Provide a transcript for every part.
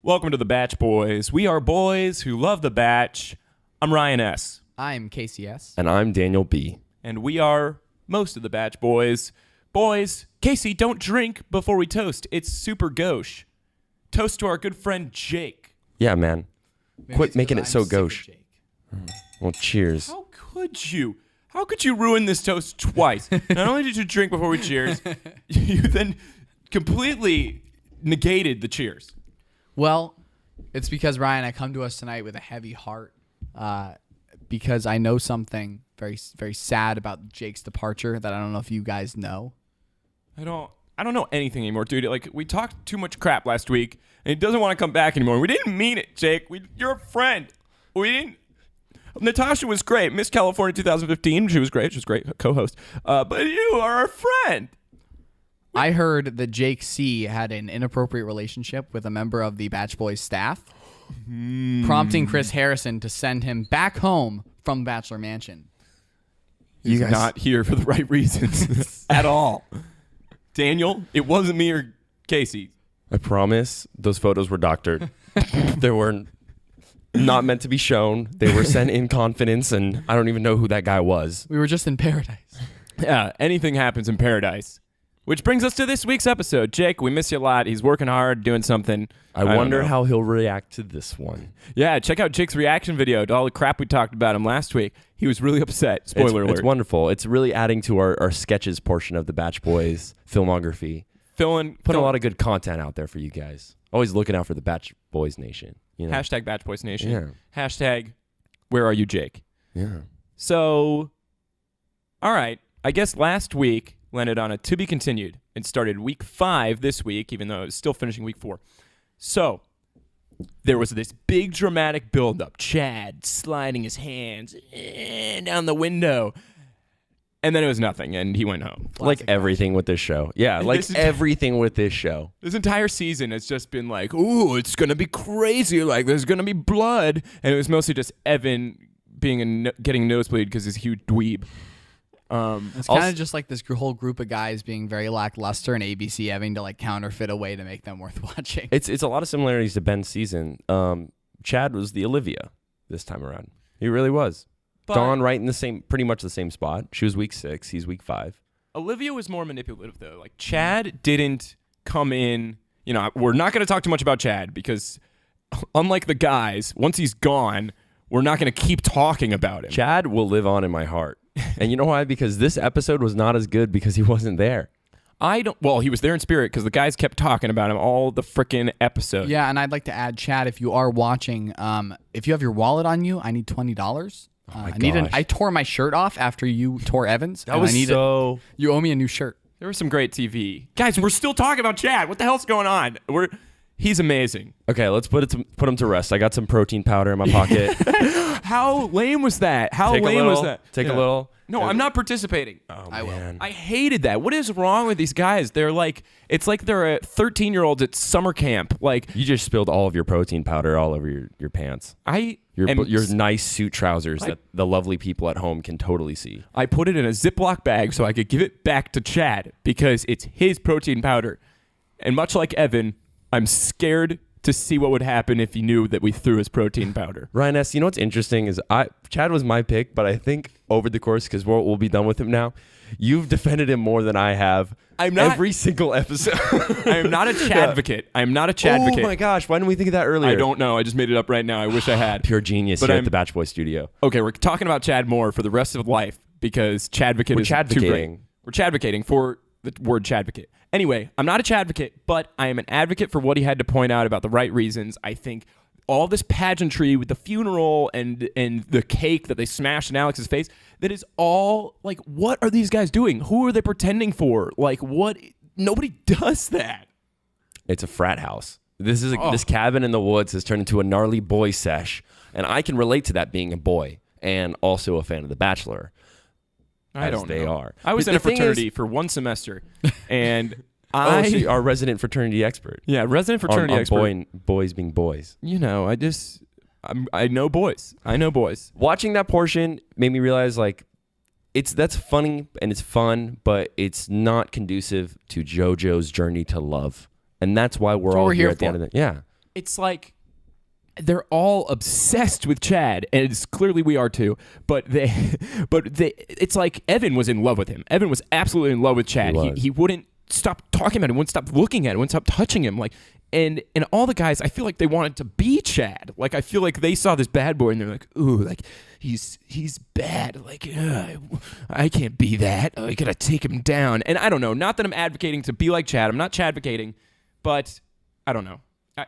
Welcome to the Batch Boys. We are boys who love the Batch. I'm Ryan S. I'm Casey S. And I'm Daniel B. And we are most of the Batch Boys. Boys, Casey, don't drink before we toast. It's super gauche. Toast to our good friend Jake. Yeah, man. Maybe Quit it's making 'cause it so I'm sick of gauche. Jake. Well, cheers. How could you? How could you ruin this toast twice? Not only did you drink before we cheers, you then completely negated the cheers. Well, it's because, Ryan, I come to us tonight with a heavy heart because I know something very, very sad about Jake's departure that I don't know if you guys know. I don't know anything anymore, dude. Like, we talked too much crap last week, and he doesn't want to come back anymore. We didn't mean it, Jake. You're a friend. We didn't. Natasha was great. Miss California 2015. She was great. She was a great co-host. But you are our friend. I heard that Jake C. had an inappropriate relationship with a member of the Batch Boys staff, prompting Chris Harrison to send him back home from Bachelor Mansion. He's not here for the right reasons at all. Daniel, it wasn't me or Casey. I promise those photos were doctored. They were not meant to be shown. They were sent in confidence, and I don't even know who that guy was. We were just in paradise. Yeah, anything happens in paradise. Which brings us to this week's episode. Jake, we miss you a lot. He's working hard, doing something. I wonder how he'll react to this one. Yeah, check out Jake's reaction video to all the crap we talked about him last week. He was really upset. Spoiler alert. It's wonderful. It's really adding to our sketches portion of the Batch Boys filmography. Putting a lot of good content out there for you guys. Always looking out for the Batch Boys Nation. You know? Hashtag Batch Boys Nation. Yeah. Hashtag where are you, Jake? Yeah. So, all right. I guess last week landed on a to be continued and started week 5 this week, even though it was still finishing week 4. So, there was this big dramatic buildup. Chad sliding his hands down the window. And then it was nothing, and he went home. Like everything with this show. Yeah, like everything with this show. This entire season has just been like, ooh, it's going to be crazy. Like, there's going to be blood. And it was mostly just Evan getting a nosebleed because he's a huge dweeb. It's kind of just like this whole group of guys being very lackluster and ABC having to like counterfeit a way to make them worth watching. It's a lot of similarities to Ben's season. Chad was the Olivia this time around. He really was. But Dawn right in pretty much the same spot. She was week 6. He's week 5. Olivia was more manipulative, though. Like, Chad didn't come in. You know, we're not going to talk too much about Chad because, unlike the guys, once he's gone, we're not going to keep talking about him. Chad will live on in my heart. And you know why? Because this episode was not as good because he wasn't there. Well, he was there in spirit because the guys kept talking about him all the freaking episode. Yeah, and I'd like to add, Chad, if you are watching, if you have your wallet on you, I need $20. Oh my gosh. I tore my shirt off after you tore Evan's. That was you owe me a new shirt. There was some great TV. Guys, we're still talking about Chad. What the hell's going on? He's amazing. Okay, let's put him to rest. I got some protein powder in my pocket. How lame was that? How Take lame was that? Take a little. No, I'm not participating. Oh, I will. man. I hated that. What is wrong with these guys? They're like, it's like they're 13-year-olds at summer camp. Like, You just spilled all of your protein powder all over your pants. Your nice suit trousers that the lovely people at home can totally see. I put it in a Ziploc bag so I could give it back to Chad because it's his protein powder. And much like Evan, I'm scared to see what would happen if he knew that we threw his protein powder. Ryan S., you know what's interesting is Chad was my pick, but I think over the course, because we'll be done with him now, you've defended him more than I have every single episode. I am not a Chadvocate. I am not a Chadvocate. Oh my gosh, why didn't we think of that earlier? I don't know. I just made it up right now. I wish I had. Pure genius here at the Batch Boy Studio. Okay, we're talking about Chad more for the rest of life because Chadvocate is too great. We're Chadvocating for the word Chadvocate. Anyway, I'm not a Chadvocate, but I am an advocate for what he had to point out about the right reasons. I think all this pageantry with the funeral and the cake that they smashed in Alex's face, that is all, like, what are these guys doing? Who are they pretending for? Like, what? Nobody does that. It's a frat house. This cabin in the woods has turned into a gnarly boy sesh, and I can relate to that being a boy and also a fan of The Bachelor. I don't know. They are. I was in a fraternity for one semester, and so you're our resident fraternity expert. Yeah, resident fraternity expert. Boys being boys. You know, I know boys. I know boys. Watching that portion made me realize, like, that's funny and it's fun, but it's not conducive to JoJo's journey to love, and that's why we're all here at the end of it. Yeah. it's like they're all obsessed with Chad, and it's clearly we are too. But it's like Evan was in love with him. Evan was absolutely in love with Chad. He wouldn't stop talking about him, wouldn't stop looking at him, wouldn't stop touching him. Like, and all the guys, I feel like they wanted to be Chad. Like, I feel like they saw this bad boy and they're like, ooh, like he's bad. Like, I can't be that. I gotta take him down. And I don't know. Not that I'm advocating to be like Chad. I'm not Chadvocating, but I don't know. I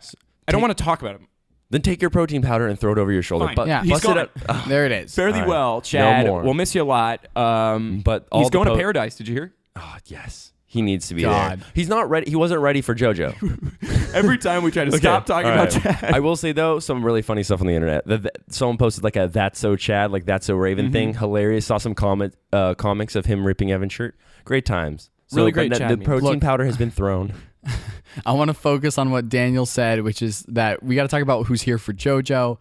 don't want to talk about him. Then take your protein powder and throw it over your shoulder. Fine. But Yeah, he's gone. There it is. Fairly well, Chad. No more. We'll miss you a lot. But he's going to paradise. Did you hear? Oh, yes. He needs to be God. there. He's not ready. He wasn't ready for JoJo. Every time we try to stop talking about Chad. I will say, though, some really funny stuff on the internet. Someone posted like a That's So Chad, like That's So Raven thing. Hilarious. Saw some comics of him ripping Evan's shirt. Great times. Really great Chad The memes. protein powder has been thrown. I want to focus on what Daniel said, which is that we got to talk about who's here for JoJo.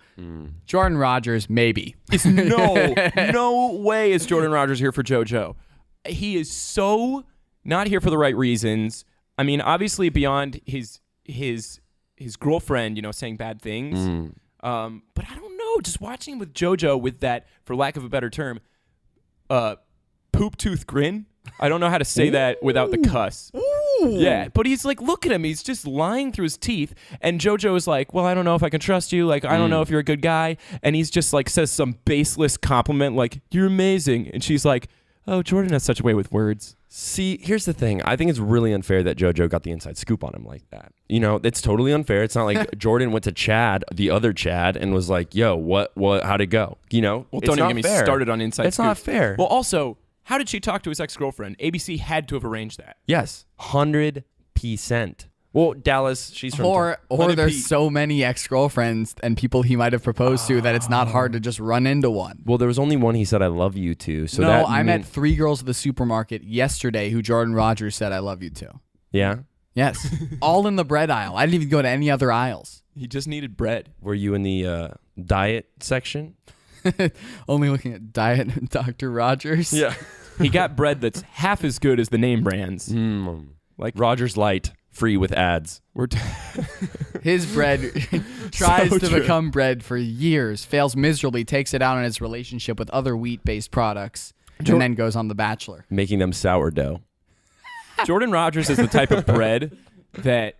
Jordan Rogers, maybe. No way is Jordan Rogers here for JoJo. He is so not here for the right reasons. I mean, obviously beyond his girlfriend, saying bad things. But I don't know. Just watching him with JoJo with that, for lack of a better term, poop tooth grin. I don't know how to say that without the cuss. Yeah, but he's like, look at him. He's just lying through his teeth. And JoJo is like, well, I don't know if I can trust you. Like, I don't know if you're a good guy. And he's just like, says some baseless compliment like, you're amazing. And she's like, oh, Jordan has such a way with words. See, here's the thing. I think it's really unfair that JoJo got the inside scoop on him like that. It's totally unfair. It's not like Jordan went to Chad, the other Chad, and was like, yo, what, how'd it go? Well, don't even get me started on inside It's not fair. Well, also, how did she talk to his ex-girlfriend? ABC had to have arranged that. Yes, 100%. Well, Dallas, she's from... Or there's so many ex-girlfriends and people he might have proposed to that it's not hard to just run into one. Well, there was only one he said, I love you to. So no, I met 3 girls at the supermarket yesterday who Jordan Rogers said, I love you to. Yeah? Yes. All in the bread aisle. I didn't even go to any other aisles. He just needed bread. Were you in the diet section? Only looking at Diet Dr. Rogers. Yeah. He got bread that's half as good as the name brands. Like Rogers Light, free with ads. His bread tries to become bread for years, fails miserably, takes it out in his relationship with other wheat-based products, and then goes on The Bachelor. Making them sourdough. Jordan Rogers is the type of bread that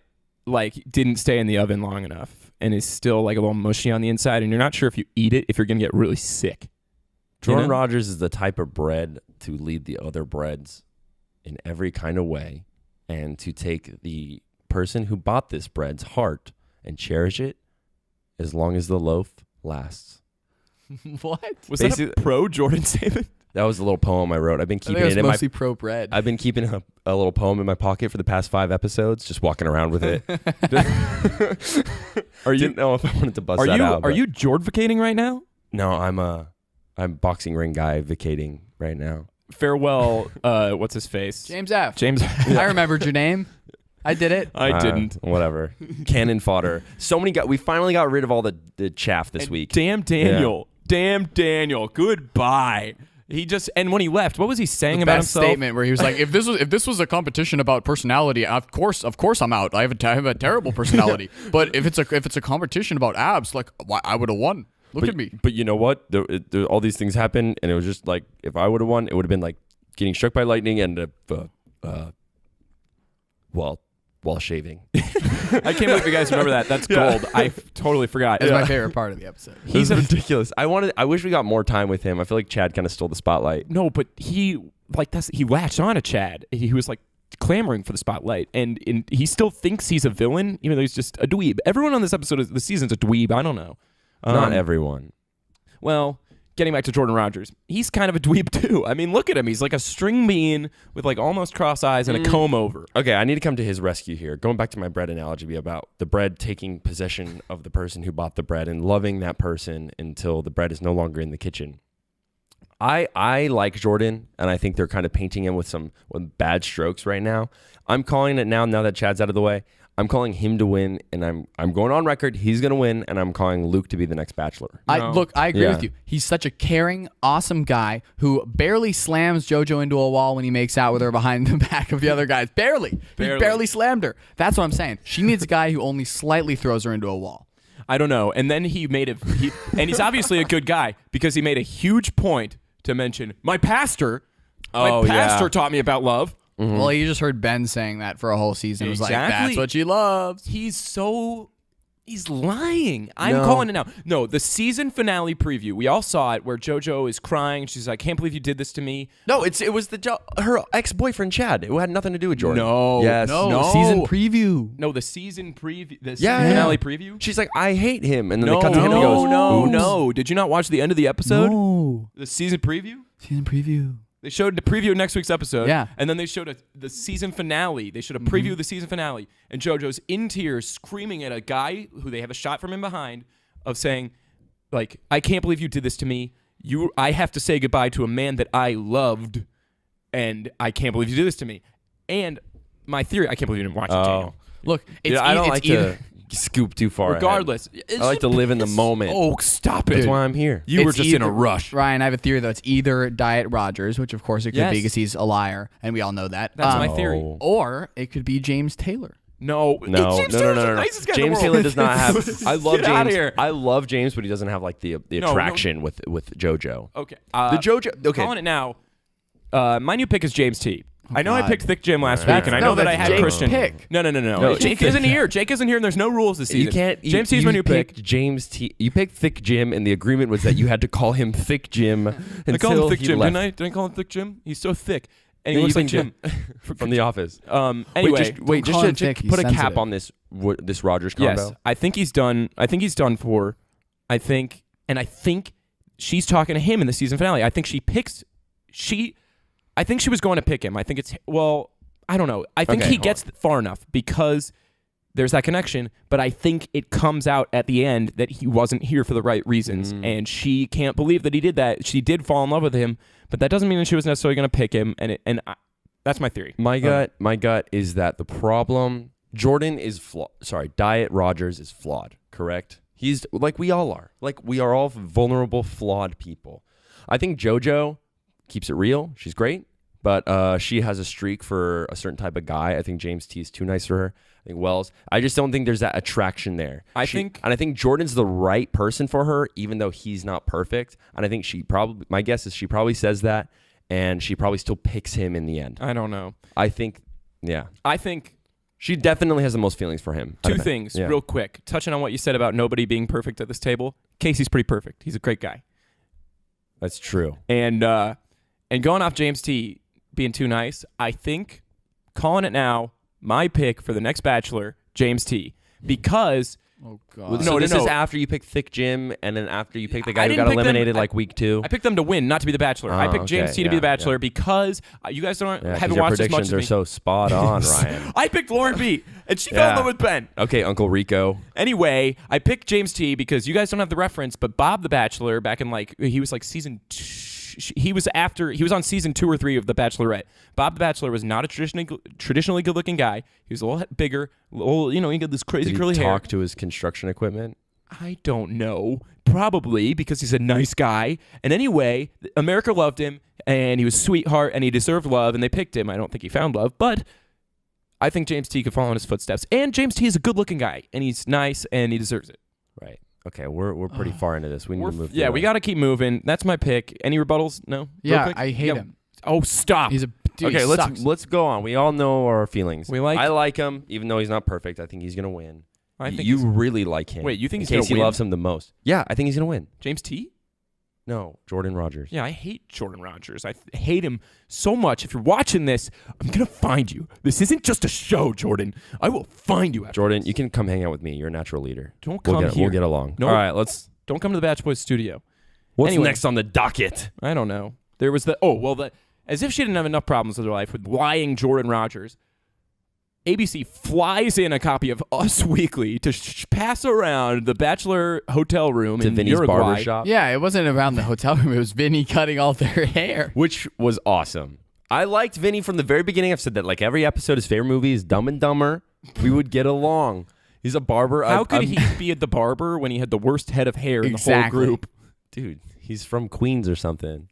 didn't stay in the oven long enough and is still like a little mushy on the inside, and you're not sure if you eat it if you're going to get really sick. Jordan Rogers is the type of bread to lead the other breads in every kind of way and to take the person who bought this bread's heart and cherish it as long as the loaf lasts. What? Was that a pro-Jordan statement? That was a little poem I wrote. I've been keeping it in mostly pro bread. I've been keeping a little poem in my pocket for the past 5 episodes, just walking around with it. Didn't know if I wanted to bust that out. Are you Jordvacating right now? No, I'm boxing ring guy vacating right now. Farewell, what's his face? James F. I remembered your name. I did it. I didn't. Whatever. Cannon fodder. We finally got rid of all the chaff this week. Damn Daniel. Yeah. Damn Daniel. Goodbye. And when he left, what was he saying about himself? Statement where he was like, if this was a competition about personality, of course I'm out. I have a terrible personality. But if it's a competition about abs, like I would have won. Look at me. But you know what? There, all these things happen, and it was just like, if I would have won, it would have been like getting struck by lightning and while shaving. I can't believe you guys remember that. That's gold. I totally forgot. It's my favorite part of the episode. He's ridiculous. I wish we got more time with him. I feel like Chad kind of stole the spotlight. No, but he latched on to Chad. He was like clamoring for the spotlight, and he still thinks he's a villain, even though he's just a dweeb. Everyone on this episode of the season's a dweeb. I don't know. Not everyone. Well, getting back to Jordan Rogers, he's kind of a dweeb too. I mean, look at him. He's like a string bean with like almost cross eyes and a comb over. Okay, I need to come to his rescue here. Going back to my bread analogy about the bread taking possession of the person who bought the bread and loving that person until the bread is no longer in the kitchen. I like Jordan, and I think they're kind of painting him with bad strokes right now. I'm calling it now that Chad's out of the way. I'm calling him to win, and I'm going on record. He's gonna win, and I'm calling Luke to be the next Bachelor. Look, I agree with you. He's such a caring, awesome guy who barely slams JoJo into a wall when he makes out with her behind the back of the other guys. Barely. He barely slammed her. That's what I'm saying. She needs a guy who only slightly throws her into a wall. I don't know. And then he made and he's obviously a good guy because he made a huge point to mention my pastor. My pastor taught me about love. Mm-hmm. Well, you just heard Ben saying that for a whole season. It was like, that's what she loves. He's lying. I'm calling it now. No, the season finale preview. We all saw it where JoJo is crying. She's like, I can't believe you did this to me. No, it was her ex-boyfriend, Chad. It had nothing to do with Jordan. No. Yes. No. Season preview. No, the season preview. The season finale preview. She's like, I hate him. And then they cut to him and he goes, no. Did you not watch the end of the episode? No. The season preview? Season preview. They showed the preview of next week's episode. Yeah. And then they showed the season finale. They showed a preview of the season finale. And JoJo's in tears screaming at a guy who they have a shot from him behind of saying, like, I can't believe you did this to me. I have to say goodbye to a man that I loved. And I can't believe you did this to me. And my theory, I can't believe you didn't watch it, Daniel. Look, I don't like to scoop too far regardless. I like to live in the moment. Oh, stop it. That's why I'm here. You were just in a rush. Ryan, I have a theory, though. It's either Diet Rogers, which, of course, it could be because he's a liar, and we all know that. That's my theory. Or it could be James Taylor. No. James Taylor does not have. I love James. Out of here. I love James, but he doesn't have like the attraction with JoJo. Okay. The JoJo. Okay. Calling it now. My new pick is James T. I know I picked Thick Jim last week, and I know that I had Jake's Christian. Pick. No. Jake isn't here. Jake isn't here, and there's no rules this season. You can't. James T is my new pick. James T. You picked Thick Jim, and the agreement was that you had to call him Thick Jim. I called him Thick Jim, didn't I? Didn't I call him Thick Jim? He's so thick. And he looks like Jim from The Office. Anyway, wait, just to put a cap on this Rogers combo. Yes, I think he's done. I think he's done for. I think she's talking to him in the season finale. I think she was going to pick him. I think I don't know. I think he gets far enough because there's that connection, but I think it comes out at the end that he wasn't here for the right reasons, and she can't believe that he did that. She did fall in love with him, but that doesn't mean that she was necessarily going to pick him, that's my theory. My gut is that the problem, Jordan is flawed. Sorry, Diet Rogers is flawed, correct? He's like we all are. Like we are all vulnerable, flawed people. I think JoJo keeps it real. She's great. But she has a streak for a certain type of guy. I think James T is too nice for her. I think Wells. I just don't think there's that attraction there. I think Jordan's the right person for her, even though he's not perfect. And I think my guess is she probably says that, and she probably still picks him in the end. I don't know. I think she definitely has the most feelings for him. Two things, real quick. Touching on what you said about nobody being perfect at this table. Casey's pretty perfect. He's a great guy. That's true. And going off James T being too nice, I think, calling it now, my pick for the next Bachelor, James T. Because... Oh, God. So this is after you pick Thick Jim, and then after you pick the guy who got eliminated week 2? I picked them to win, not to be the Bachelor. I picked James T to be the Bachelor because you guys haven't watched as much as me. Your predictions are so spot on, Ryan. I picked Lauren B, and she fell in love with Ben. Okay, Uncle Rico. Anyway, I picked James T because you guys don't have the reference, but Bob the Bachelor back in he was like season 2. He was on season 2 or 3 of The Bachelorette. Bob the Bachelor was not a traditionally good-looking guy. He was a little bigger, he got this crazy curly hair. Talk to his construction equipment? I don't know. Probably because he's a nice guy. And anyway, America loved him, and he was a sweetheart, and he deserved love, and they picked him. I don't think he found love, but I think James T could follow in his footsteps. And James T is a good-looking guy, and he's nice, and he deserves it. Right. Okay, we're pretty far into this. We need to move. Yeah, we got to keep moving. That's my pick. Any rebuttals? No. Yeah, I hate him. Oh, stop. Okay, let's go on. We all know our feelings. I like him, even though he's not perfect. I think he's gonna win. I think you really like him. Wait, you think he's gonna win? Casey loves him the most. Yeah, I think he's gonna win. James T? No, Jordan Rogers. Yeah, I hate Jordan Rogers. I hate him so much. If you're watching this, I'm going to find you. This isn't just a show, Jordan. I will find you. Jordan, you can come hang out with me. You're a natural leader. Don't come here. We'll get along. No, all right, don't come to the Batch Boys studio. What's next on the docket? I don't know. There was as if she didn't have enough problems with her life with lying Jordan Rogers. ABC flies in a copy of Us Weekly to pass around the Bachelor hotel room in Vinny's Uruguay. barbershop. Yeah, it wasn't around the hotel room. It was Vinny cutting all their hair. Which was awesome. I liked Vinny from the very beginning. I've said that like every episode, his favorite movie is Dumb and Dumber. We would get along. He's a barber. How could he be the barber when he had the worst head of hair in the whole group? Dude, he's from Queens or something.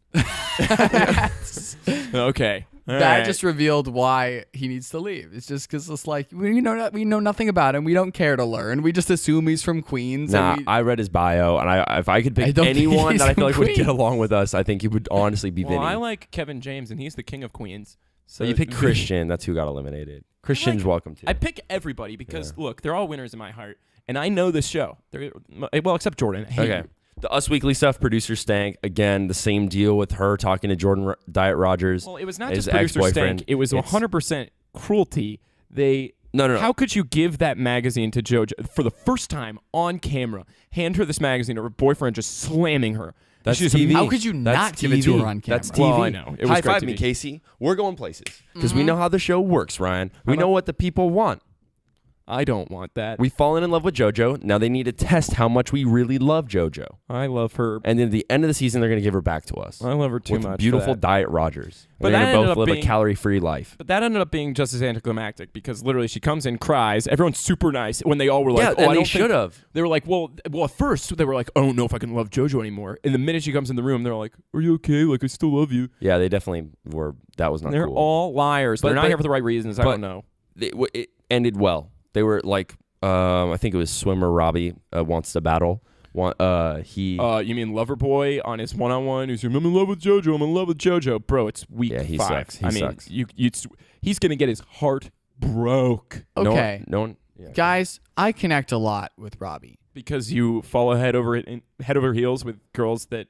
Okay. That just revealed why he needs to leave. It's just because it's like we know nothing about him. We don't care to learn. We just assume he's from Queens. Nah, I read his bio, and if I could pick anyone that I feel like would get along with us, I think he would honestly be Vinny. I like Kevin James, and he's the king of Queens. So you pick Christian. That's who got eliminated. Christian's welcome to. I pick everybody because look, they're all winners in my heart, and I know this show. Well, except Jordan. Okay. The Us Weekly stuff, producer Stank. Again, the same deal with her talking to Jordan Diet Rogers. Well, it was not just producer Stank. It was 100% cruelty. No. How could you give that magazine to JoJo for the first time on camera? Hand her this magazine, or her boyfriend just slamming her. That's TV. How could you not give it to her on camera? That's TV. Well, I know. It was High great five TV. me, Casey. We're going places because we know how the show works, Ryan. We know what the people want. I don't want that. We've fallen in love with JoJo. Now they need to test how much we really love JoJo. I love her. And then at the end of the season, they're going to give her back to us. I love her too much. Beautiful Diet Rogers. But they're going to both live a calorie-free life. But that ended up being just as anticlimactic because literally she comes in, cries. Everyone's super nice when they all were like, yeah, and they should have. They were like, well, at first they were like, I don't know if I can love JoJo anymore. And the minute she comes in the room, they're like, are you okay? Like, I still love you. Yeah, they definitely were. That was not They're cool. all liars. They're not here for the right reasons. I don't know. It ended well. They were like, I think it was swimmer Robbie wants to battle. You mean Loverboy on his one-on-one? Who's I'm in love with JoJo. I'm in love with JoJo, bro. It's week 5. He sucks. He sucks. He's gonna get his heart broke. Okay, no one. Yeah. Guys, I connect a lot with Robbie because you fall head over heels with girls that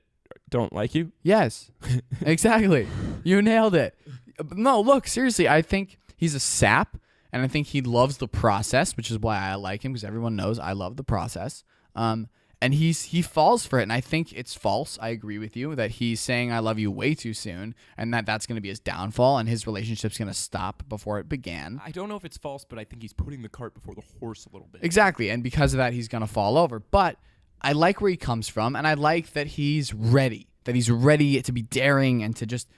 don't like you. Yes, exactly. You nailed it. No, look, seriously, I think he's a sap. And I think he loves the process, which is why I like him, because everyone knows I love the process. And he falls for it. And I think it's false. I agree with you that he's saying I love you way too soon, and that's going to be his downfall, and his relationship's going to stop before it began. I don't know if it's false, but I think he's putting the cart before the horse a little bit. Exactly. And because of that, he's going to fall over. But I like where he comes from, and I like that he's ready to be daring and to just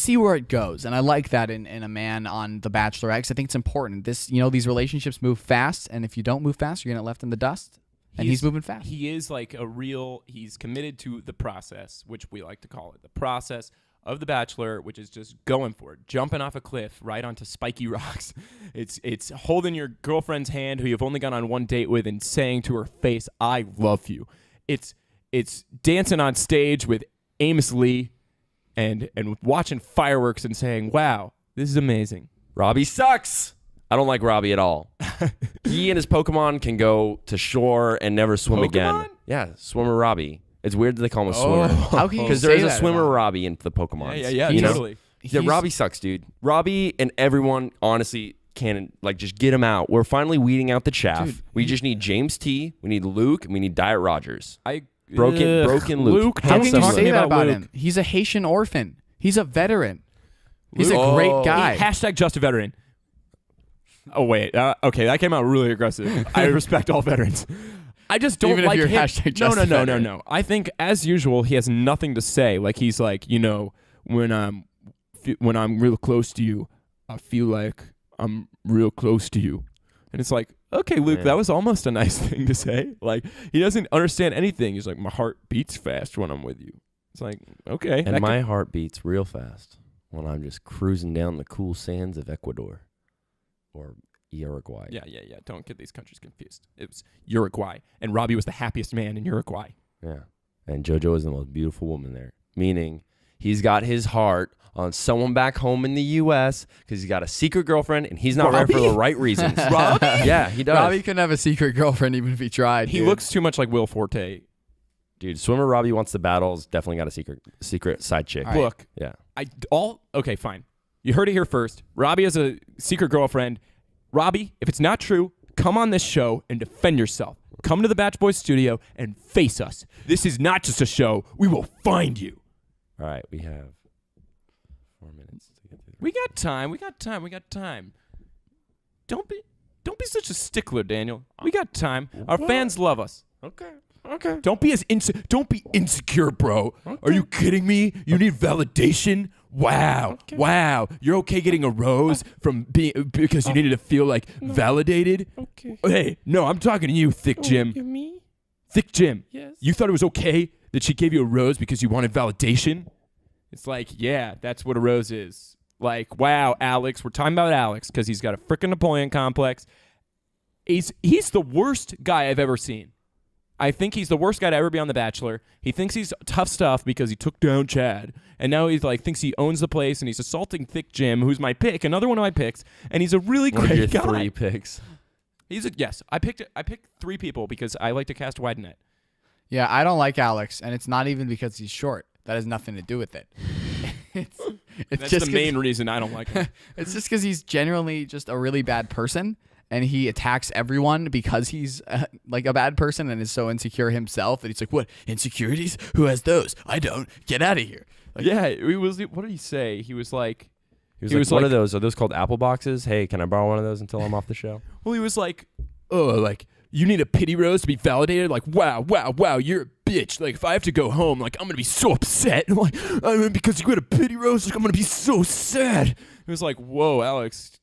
see where it goes. And I like that in a man on The Bachelor X. I think it's important. These relationships move fast, and if you don't move fast, you're going to get left in the dust. And he's moving fast. He is like he's committed to the process, which we like to call it. The process of The Bachelor, which is just going for it, jumping off a cliff right onto spiky rocks. It's holding your girlfriend's hand who you've only gone on one date with and saying to her face, I love you. It's dancing on stage with Amos Lee and watching fireworks and saying, wow, this is amazing. Robbie sucks. I don't like Robbie at all. He and his Pokemon can go to shore and never swim again. Yeah, swimmer Robbie. It's weird that they call him a swimmer. How can you Because there's a swimmer Robbie in the Pokemon. Yeah, totally. Yeah, Robbie sucks, dude. Robbie and everyone, honestly, can just get him out. We're finally weeding out the chaff. Dude, we just need James T. We need Luke, and we need Diet Rogers. Broken Luke. How can you say that about him? He's a Haitian orphan. He's a veteran. He's a great guy. Hashtag just a veteran. Oh, wait. Okay, that came out really aggressive. I respect all veterans. I just don't like him. No. I think, as usual, he has nothing to say. Like, he's like, when I'm real close to you, I feel like I'm real close to you. And it's like, okay, Luke, that was almost a nice thing to say. Like, he doesn't understand anything. He's like, my heart beats fast when I'm with you. It's like, okay. And my heart beats real fast when I'm just cruising down the cool sands of Ecuador or Uruguay. Yeah. Don't get these countries confused. It was Uruguay. And Robbie was the happiest man in Uruguay. Yeah. And JoJo is the most beautiful woman there. Meaning, he's got his heart on someone back home in the U.S. because he's got a secret girlfriend and he's not there for the right reasons. Robbie? Yeah, he does. Robbie couldn't have a secret girlfriend even if he tried. He looks too much like Will Forte. Dude, swimmer Robbie wants the battles. Definitely got a secret side chick. Right. Look. Yeah. Okay, fine. You heard it here first. Robbie has a secret girlfriend. Robbie, if it's not true, come on this show and defend yourself. Come to the Batch Boys studio and face us. This is not just a show. We will find you. All right, we have 4 minutes to get through. We got time. Don't be such a stickler, Daniel. We got time. Our fans love us. Okay. Don't be insecure, bro. Okay. Are you kidding me? You need validation? wow, you're okay getting a rose from because you needed to feel like validated. Okay. Hey, no, I'm talking to you, Thick Jim. Me? Thick Jim. Yes. You thought it was okay that she gave you a rose because you wanted validation? It's like, yeah, that's what a rose is. Like, wow, Alex. We're talking about Alex because he's got a freaking Napoleon complex. He's the worst guy I've ever seen. I think he's the worst guy to ever be on The Bachelor. He thinks he's tough stuff because he took down Chad. And now he's like thinks he owns the place and he's assaulting Thick Jim, who's my pick, another one of my picks. And he's a really One of great your guy. 3 picks. Yes, I picked 3 people because I like to cast a wide net. Yeah, I don't like Alex, and it's not even because he's short. That has nothing to do with it. it's That's just the main reason I don't like him. It's just because he's genuinely just a really bad person, and he attacks everyone because he's like a bad person and is so insecure himself that he's like, what, insecurities? Who has those? I don't. Get out of here. Like, Yeah, he was. What did he say? He was like, He was like, what are those? Are those called apple boxes? Hey, can I borrow one of those until I'm off the show? well, he was like, oh, like, you need a pity rose to be validated? Like, wow, you're a bitch. Like, if I have to go home, like, I'm going to be so upset. Like, I mean, because you got a pity rose, like, I'm going to be so sad. It was like, whoa, Alex,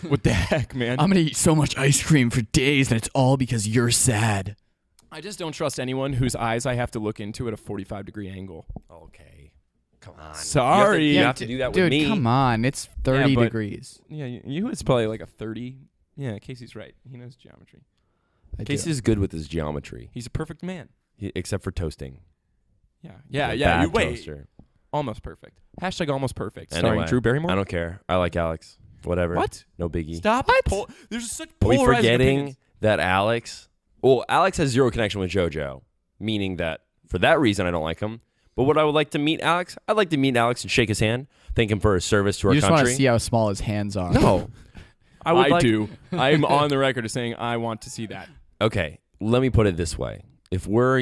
what the heck, man? I'm going to eat so much ice cream for days, and it's all because you're sad. I just don't trust anyone whose eyes I have to look into at a 45-degree angle. Okay. Come on. Sorry. You have to do that with Dude, me. come on. It's 30 but- degrees. Yeah, you it's probably like a 30. Yeah, Casey's right. He knows geometry. Casey's good with his geometry, He's a perfect man. except for toasting. Yeah. He's a bad You wait. toaster. Almost perfect. Hashtag almost perfect. Anyway, Starring Drew Barrymore. I don't care. I like Alex. Whatever. What? No biggie. Stop. There's such Are we polarizing forgetting opinions. that Alex has zero connection with JoJo, meaning that for that reason I don't like him. But what I would like to meet Alex, I'd like to meet Alex and shake his hand, thank him for his service to our You just want country. to see how small his hands are. No. I do. I'm on the record as saying I want to see that. Okay, let me put it this way. If we're,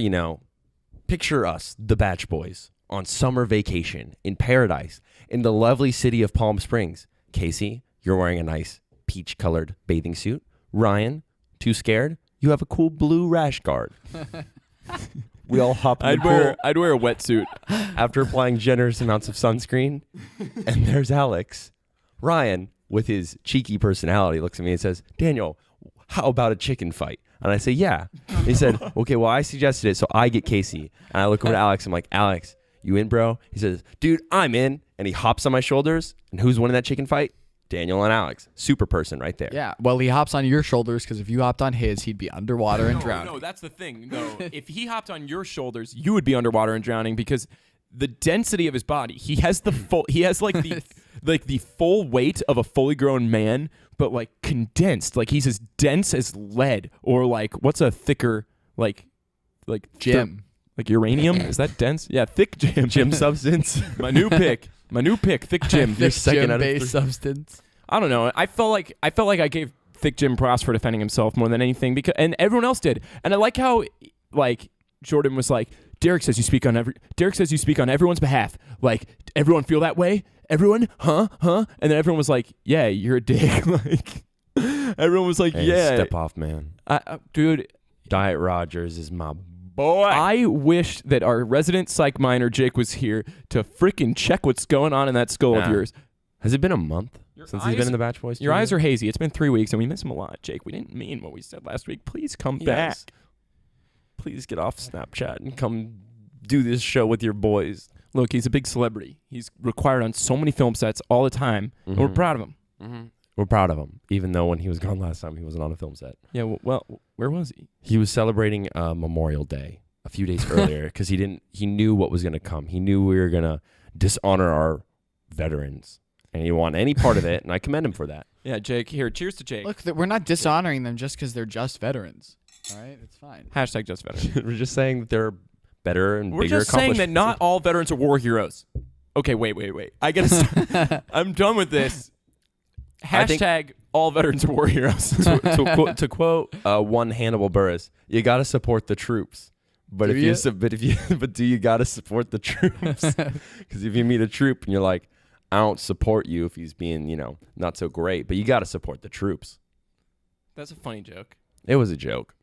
picture us, the Batch Boys, on summer vacation in paradise in the lovely city of Palm Springs. Casey, you're wearing a nice peach-colored bathing suit. Ryan, too scared? You have a cool blue rash guard. We all hop in the pool I'd wear a wetsuit. after applying generous amounts of sunscreen. And there's Alex. Ryan, with his cheeky personality, looks at me and says, Daniel, how about a chicken fight? And I say, yeah. He said, okay, well, I suggested it, so I get Casey. And I look over to Alex. I'm like, Alex, you in, bro? He says, dude, I'm in. And he hops on my shoulders. And who's winning that chicken fight? Daniel and Alex. Super person right there. Yeah, well, he hops on your shoulders because if you hopped on his, he'd be underwater and drowning. No, that's the thing. No, if he hopped on your shoulders, you would be underwater and drowning because the density of his body. He has the full weight of a fully grown man, but like condensed. Like he's as dense as lead, or like what's a thicker like Jim. like uranium? Is that dense? Yeah, thick Jim. Gym substance. My new pick, thick Jim. Thick second out of Jim-based 3. substance. I don't know. I felt like I gave Thick Jim props for defending himself more than anything and everyone else did. And I like how like Jordan was like, Derek says you speak on everyone's behalf. Like, everyone feel that way? Everyone? Huh? And then everyone was like, yeah, you're a dick. Like, everyone was like, Hey, yeah. step off, man. Dude, Diet Rogers is my boy. I wish that our resident psych minor, Jake, was here to freaking check what's going on in that skull of Nah. yours. Has it been a month since he's been in the Batch Boys? Your eyes are hazy. It's been 3 weeks, and we miss him a lot, Jake. We didn't mean what we said last week. Please come back. Please get off Snapchat and come do this show with your boys. Look, he's a big celebrity. He's required on so many film sets all the time, and we're proud of him. Mm-hmm. We're proud of him, even though when he was gone last time, he wasn't on a film set. Yeah, well, where was he? He was celebrating Memorial Day a few days earlier because he knew what was going to come. He knew we were going to dishonor our veterans, and he didn't want any part of it, and I commend him for that. Yeah, Jake. Here, cheers to Jake. Look, we're not dishonoring them just because they're just veterans. All right, it's fine. Hashtag just veteran. We're just saying that they're better and We're bigger just saying that accomplishments. not all veterans are war heroes. Okay, wait. I gotta. I'm done with this. I think- Hashtag all veterans are war heroes. to quote one Hannibal Buress, you got to support the troops. But Do if you? do you got to support the troops? Because if you meet a troop and you're like, I don't support you if he's being, not so great, but you got to support the troops. That's a funny joke. It was a joke.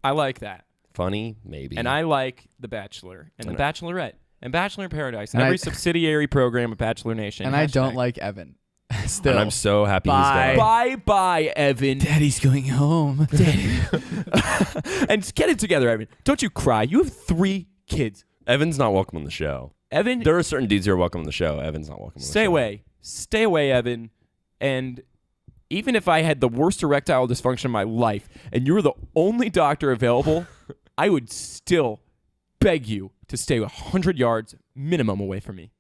I like that. Funny, maybe. And I like The Bachelor and The Bachelorette and Bachelor in Paradise, And every subsidiary program of Bachelor Nation. And I don't like Evan. Still. And I'm so happy he's gone. Bye, Evan. Daddy's going home. And get it together, Evan. Don't you cry. You have 3 kids. Evan's not welcome on the show. Evan, There are certain dudes who are welcome on the show. Evan's not welcome on the show. Stay away, Evan. And even if I had the worst erectile dysfunction in my life and you were the only doctor available, I would still beg you to stay 100 yards minimum away from me.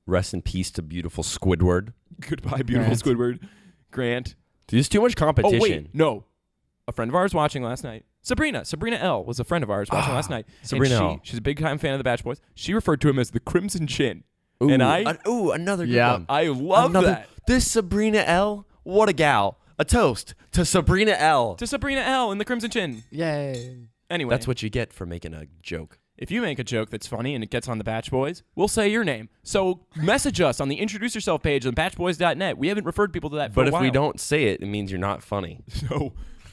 Rest in peace to beautiful Squidward. Goodbye, beautiful Squidward. Grant. Dude, there's too much competition. Oh, wait. No. A friend of ours watching last night. Sabrina L was a friend of ours watching last night. Sabrina L. She's a big time fan of the Batch Boys. She referred to him as the Crimson Chin. Ooh, and another good one. I love that. This Sabrina L. What a gal. A toast to Sabrina L. To Sabrina L. and the Crimson Chin. Yay. Anyway. That's what you get for making a joke. If you make a joke that's funny and it gets on the Batch Boys, we'll say your name. So message us on the Introduce Yourself page on batchboys.net. We haven't referred people to that for a while. But if we don't say it, it means you're not funny. So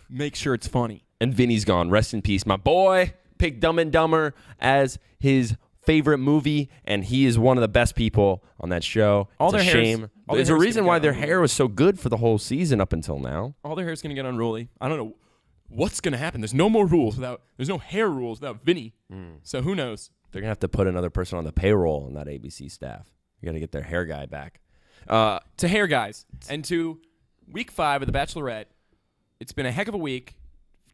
make sure it's funny. And Vinny's gone. Rest in peace. My boy picked Dumb and Dumber as his favorite movie, and he is one of the best people on that show. All it's their a hair's- shame. all There's their a hair's reason gonna why get their unruly. hair was so good for the whole season up until now. All their hair's going to get unruly. I don't know what's going to happen. There's no more rules there's no hair rules without Vinny. So who knows? They're going to have to put another person on the payroll on that ABC staff. You got to get their hair guy back. To hair guys and to week 5 of The Bachelorette. It's been a heck of a week.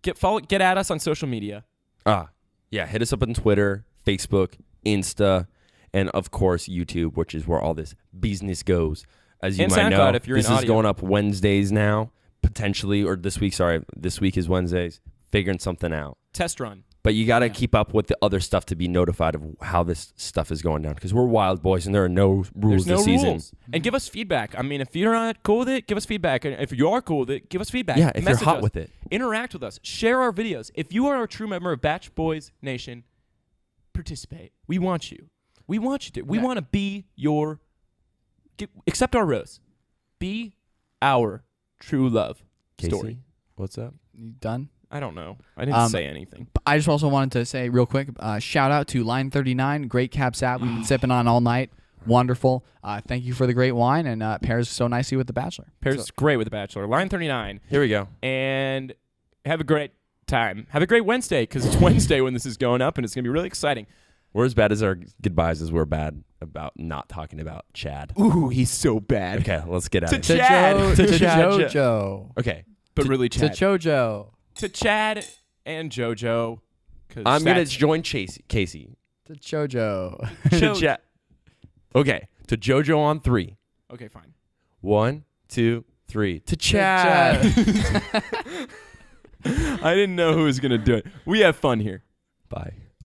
Get at us on social media. Yeah, hit us up on Twitter, Facebook, Insta, and of course YouTube, which is where all this business goes. As you And might SoundCloud know, if you're this in is audio. going up Wednesdays now, potentially, or this week. Sorry, this week is Wednesdays. Figuring something out. Test run. But you got to keep up with the other stuff to be notified of how this stuff is going down, because we're wild boys and there are no rules There's no this season. rules. And give us feedback. I mean, if you're not cool with it, give us feedback. And if you are cool with it, give us feedback. Yeah, if Message you're hot us. with it. Interact with us. Share our videos. If you are a true member of Batch Boys Nation, participate. We want you. We want you to. We want to be your... accept our rose. Be our true love Casey, story. what's up? You done? I don't know. I didn't say anything. I just also wanted to say real quick, shout out to Line 39, great Caps app. We've been sipping on all night. Wonderful. Thank you for the great wine, and pairs so nicely with The Bachelor. Pairs great with The Bachelor. Line 39. Here we go. And have a great time. Have a great Wednesday, because it's Wednesday when this is going up, and it's going to be really exciting. We're as bad as our goodbyes as we're bad about not talking about Chad. Ooh, he's so bad. Okay, let's get out To of here. Chad. To Chad. JoJo. Okay. But really To Chad. JoJo. To Chad and JoJo. I'm going to join Casey. To JoJo. To Chad. Okay. To JoJo on 3. Okay, fine. 1, 2, 3. To Chad. I didn't know who was going to do it. We have fun here. Bye.